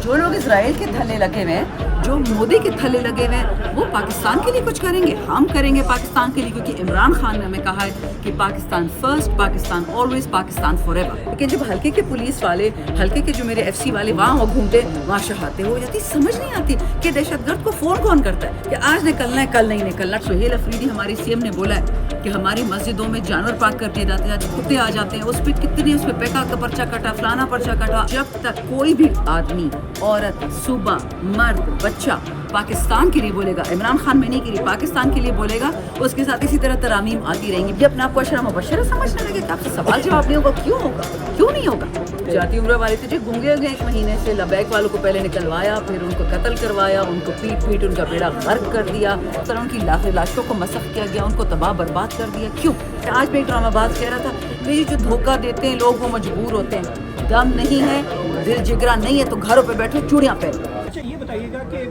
جو لوگ اسرائیل کے تھلے لگے ہوئے ہیں, جو مودی کے تھلے لگے ہوئے ہیں, وہ پاکستان کے لیے کچھ کریں گے. ہم کریں گے پاکستان کے لیے, کیونکہ عمران خان نے ہمیں کہا ہے کہ Pakistan first, Pakistan always, Pakistan for ever. لیکن جب ہلکے کے پولیس والے, ہلکے کے جو میرے ایف سی والے وہاں گھومتے, وہاں شہادتیں ہو جاتی, سمجھ نہیں آتی کہ دہشت گرد کو فون کون کرتا ہے کہ آج نکلنا ہے کل نہیں نکلنا. سہیل افریدی ہماری سی ایم نے بولا ہے کہ ہماری مسجدوں میں جانور پاک کر دیے جاتے ہیں, کتے آ جاتے ہیں, اس پہ کتنے, اس پہ پیکا کا پرچہ کٹا, فلانا پرچہ کٹا. جب تک کوئی بھی آدمی, عورت, صوبہ, مرد, بچہ پاکستان کے لیے بولے گا, عمران خان میں نہیں کے لیے, پاکستان کے لیے بولے گا, اس کے ساتھ اسی طرح ترامیم آتی رہیں گی. جب اپنے آپ کو اشرا مبشرہ سمجھنے لگے کہ آپ سے سوال جواب نہیں ہوگا, کیوں ہوگا, کیوں نہیں ہوگا. جاتی عمرہ والے تھے جو گونگے ہوئے 1 مہینے سے, لبیک والوں کو پہلے نکلوایا, پھر ان کو قتل کروایا, ان کو پیٹ پیٹ ان کا بیڑا غرق کر دیا, پھر ان کی لاشوں کو مسخ کیا گیا, ان کو تباہ برباد کر دیا. کیوں؟ آج میں ایک ڈرامہ باز کہہ رہا تھا, یہ جو دھوکہ دیتے ہیں لوگ وہ مجبور ہوتے ہیں. دم نہیں ہے, دل جگرا نہیں ہے تو گھروں پہ بیٹھو چوڑیاں پہن. اچھا یہ بتائیے گا کہ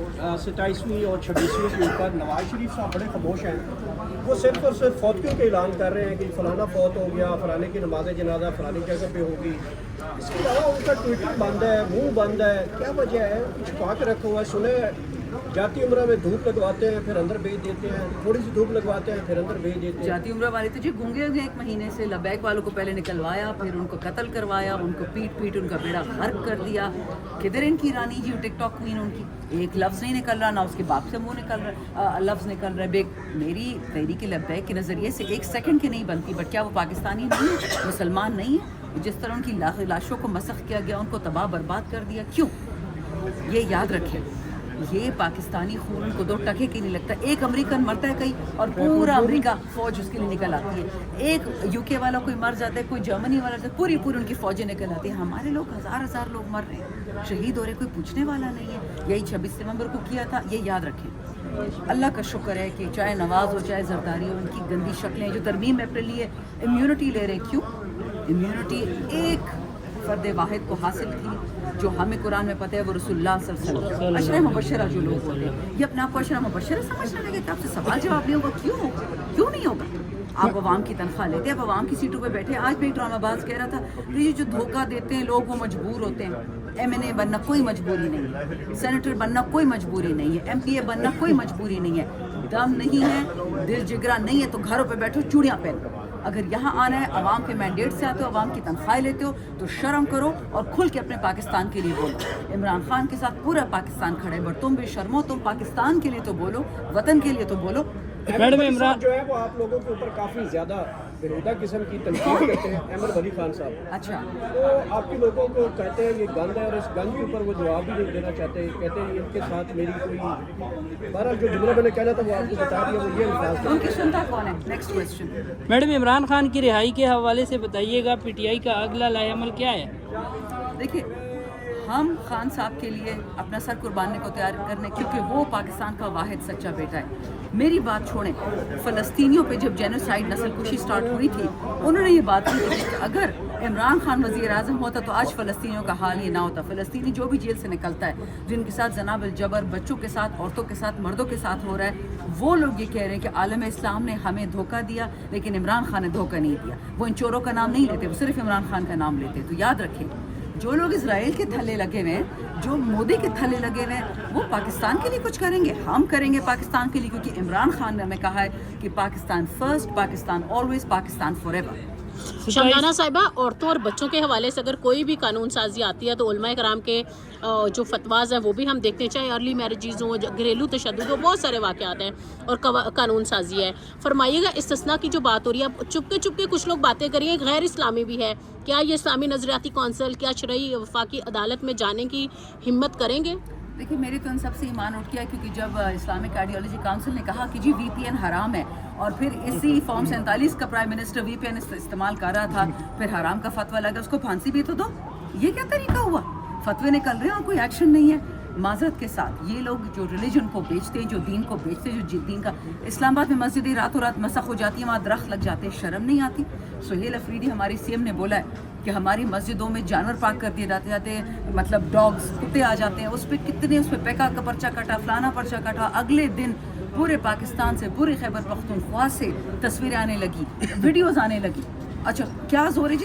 27ویں اور 26ویں کے اوپر نواز شریف صاحب بڑے خاموش ہیں, وہ صرف اور صرف فوتیوں کے اعلان کر رہے ہیں کہ فلانا فوت ہو گیا, فلانے کی نماز جنازہ فلانی جگہ پہ ہوگی. اس کے علاوہ ان کا ٹویٹر بند ہے, منہ بند ہے, کیا وجہ ہے؟ کچھ چھپا کے رکھا ہوا ہے. سنے جاتی عمرہ میں دھوپ لگواتے ہیں پھر اندر بھیج دیتے ہیں, تھوڑی سی دھوپ لگواتے ہیں پھر اندر بھیج دیتے ہیں. جاتی عمرہ والے تھے جو گونگے ہوئے 1 مہینے سے, لبیک والوں کو پہلے نکلوایا, پھر ان کو قتل کروایا, ان کو پیٹ پیٹ ان کا بیڑا غرق کر دیا. کدھر ان کی رانی جی, ٹک ٹاک کوئین, ان کی ایک لفظ نہیں نکل رہا, نہ اس کے باپ سے منہ نکل رہا لفظ نکل رہا ہے. میری تحریک لبیک کے نظریے سے 1 سیکنڈ کی نہیں بنتی, بٹ کیا وہ پاکستانی نہیں ہے, مسلمان نہیں ہے؟ جس طرح ان کی لاشوں کو مسخ کیا گیا, ان کو تباہ برباد کر دیا, کیوں؟ یہ یاد رکھیں, یہ پاکستانی خون ان کو 2 ٹکے کی نہیں لگتا. ایک امریکن مرتا ہے کہیں اور پورا امریکہ فوج اس کے لیے نکل آتی ہے. ایک یو کے والا کوئی مر جاتا ہے, کوئی جرمنی والا جاتا ہے, پوری ان کی فوجیں نکل آتی ہیں. ہمارے لوگ ہزار لوگ مر رہے ہیں, شہید ہو رہے, کوئی پوچھنے والا نہیں ہے. یہی 26 نومبر کو کیا تھا, یہ یاد رکھیں. اللہ کا شکر ہے کہ چاہے نواز ہو چاہے زرداری ہو, ان کی گندی شکلیں جو ترمیم اپنے لیے امیونٹی لے رہے ہیں. کیوں امیونٹی؟ ایک فرد واحد کو حاصل تھی جو ہمیں قرآن میں پتہ ہے, وہ رسول اللہ صلی اللہ علیہ وسلم. اشرا مبشرہ جو لوگ ہوتے ہیں, یہ اپنے آپ کو اشرا مبشرہ سمجھنے لگے کہ آپ سے سوال جواب نہیں ہوگا, کیوں ہوگا, کیوں نہیں ہوگا. آپ عوام کی تنخواہ لیتے ہیں, آپ عوام کی سیٹوں پہ بیٹھے. آج میں ایک ڈرامہ باز کہہ رہا تھا, یہ جو دھوکہ دیتے ہیں لوگ وہ مجبور ہوتے ہیں. MNA بننا کوئی مجبوری نہیں ہے, سینیٹر بننا کوئی مجبوری نہیں ہے, MPA بننا کوئی مجبوری نہیں ہے. دم نہیں ہے, دل جگرا نہیں ہے تو گھروں پہ بیٹھو چوڑیاں پہن. اگر یہاں آنا ہے, عوام کے مینڈیٹ سے آتے ہو, عوام کی تنخواہ لیتے ہو, تو شرم کرو اور کھل کے اپنے پاکستان کے لیے بولو. عمران خان کے ساتھ پورا پاکستان کھڑا ہے, بٹ تم بے شرمو, تم پاکستان کے لیے تو بولو, وطن کے لیے تو بولو. میڈم عمران جو ہے وہ آپ لوگوں کے اوپر کافی زیادہ بیہودہ قسم کی تنقید کرتے ہیں. احمد ولی خان صاحب, اچھا, تو آپ کے لوگوں کو کہتے ہیں یہ گند ہے, اور اس گند کے اوپر وہ جواب بھی نہیں دینا چاہتے. کہتے ہیں ان کے ساتھ میری کوئی, بہرحال جو جملہ میں نے کہنا تھا وہ آپ کو بتا دیا, وہ یہ الفاظ تھے. ان کی سنتا کون ہے؟ Next question. Madam Imran Khan کی رہائی کے حوالے سے بتائیے گا, PTI کا اگلا لائحہ عمل کیا ہے؟ دیکھیے, ہم خان صاحب کے لیے اپنا سر قربانے کو تیار کرنے, کیونکہ وہ پاکستان کا واحد سچا بیٹا ہے. میری بات چھوڑیں, فلسطینیوں پہ جب جینوسائیڈ نسل کشی سٹارٹ ہوئی تھی, انہوں نے یہ بات کی تھی کہ اگر عمران خان وزیر اعظم ہوتا تو آج فلسطینیوں کا حال یہ نہ ہوتا. فلسطینی جو بھی جیل سے نکلتا ہے, جن کے ساتھ جناب الجبر بچوں کے ساتھ, عورتوں کے ساتھ, مردوں کے ساتھ ہو رہا ہے, وہ لوگ یہ کہہ رہے ہیں کہ عالم اسلام نے ہمیں دھوکہ دیا, لیکن عمران خان نے دھوکہ نہیں دیا. وہ ان چوروں کا نام نہیں لیتے, وہ صرف عمران خان کا نام لیتے. تو یاد رکھیں, جو لوگ اسرائیل کے تھلے لگے ہوئے ہیں, جو مودی کے تھلے لگے ہوئے ہیں, وہ پاکستان کے لیے کچھ کریں گے. ہم کریں گے پاکستان کے لیے, کیونکہ عمران خان نے ہمیں کہا ہے کہ Pakistan first, Pakistan always, Pakistan forever. Shamdana صاحبہ, عورتوں اور بچوں کے حوالے سے اگر کوئی بھی قانون سازی آتی ہے تو علماء کرام کے جو فتواز ہیں وہ بھی ہم دیکھتے ہیں, چاہے ارلی میرجز ہوں, گھریلو تشدد ہو, بہت سارے واقعات ہیں اور قانون سازی ہے. فرمائیے گا, استثناء کی جو بات ہو رہی ہے, چپکے کچھ لوگ باتیں کریے, غیر اسلامی بھی ہے, کیا یہ اسلامی نظریاتی کونسل, کیا شرعی وفاقی عدالت میں جانے کی ہمت کریں گے؟ دیکھیے, میری تو ان سب سے ایمان اٹھ گیا, کیونکہ جب اسلامک آئیڈیالوجی کاؤنسل نے کہا کہ جی VPN حرام ہے, اور پھر اسی فارم 47 کا پرائم منسٹر VPN استعمال کر رہا تھا, پھر حرام کا فتویٰ لگا, اس کو پھانسی بھی تو دو. یہ کیا طریقہ ہوا؟ فتوے نکل رہے ہیں اور کوئی ایکشن نہیں ہے. معذرت کے ساتھ, یہ لوگ جو ریلیجن کو بیچتے ہیں, جو دین کو بیچتے ہیں, جو دین کا, اسلام آباد میں مسجدیں راتوں رات مسخ ہو جاتی ہیں, وہاں درخت لگ جاتے ہیں, شرم نہیں آتی؟ سہیل افریدی ہماری CM نے بولا ہے کہ ہماری مسجدوں میں جانور پاک کر دیے جاتے ہیں, مطلب ڈاگز, کتے آ جاتے ہیں, اس پہ کتنے, اس پہ پیکا کا پرچہ کٹا, فلانا پرچہ کٹا. اگلے دن پورے پاکستان سے, پورے خیبر پختونخوا سے تصویریں آنے لگی, ویڈیوز آنے لگی. اچھا, کیا زور ہے جی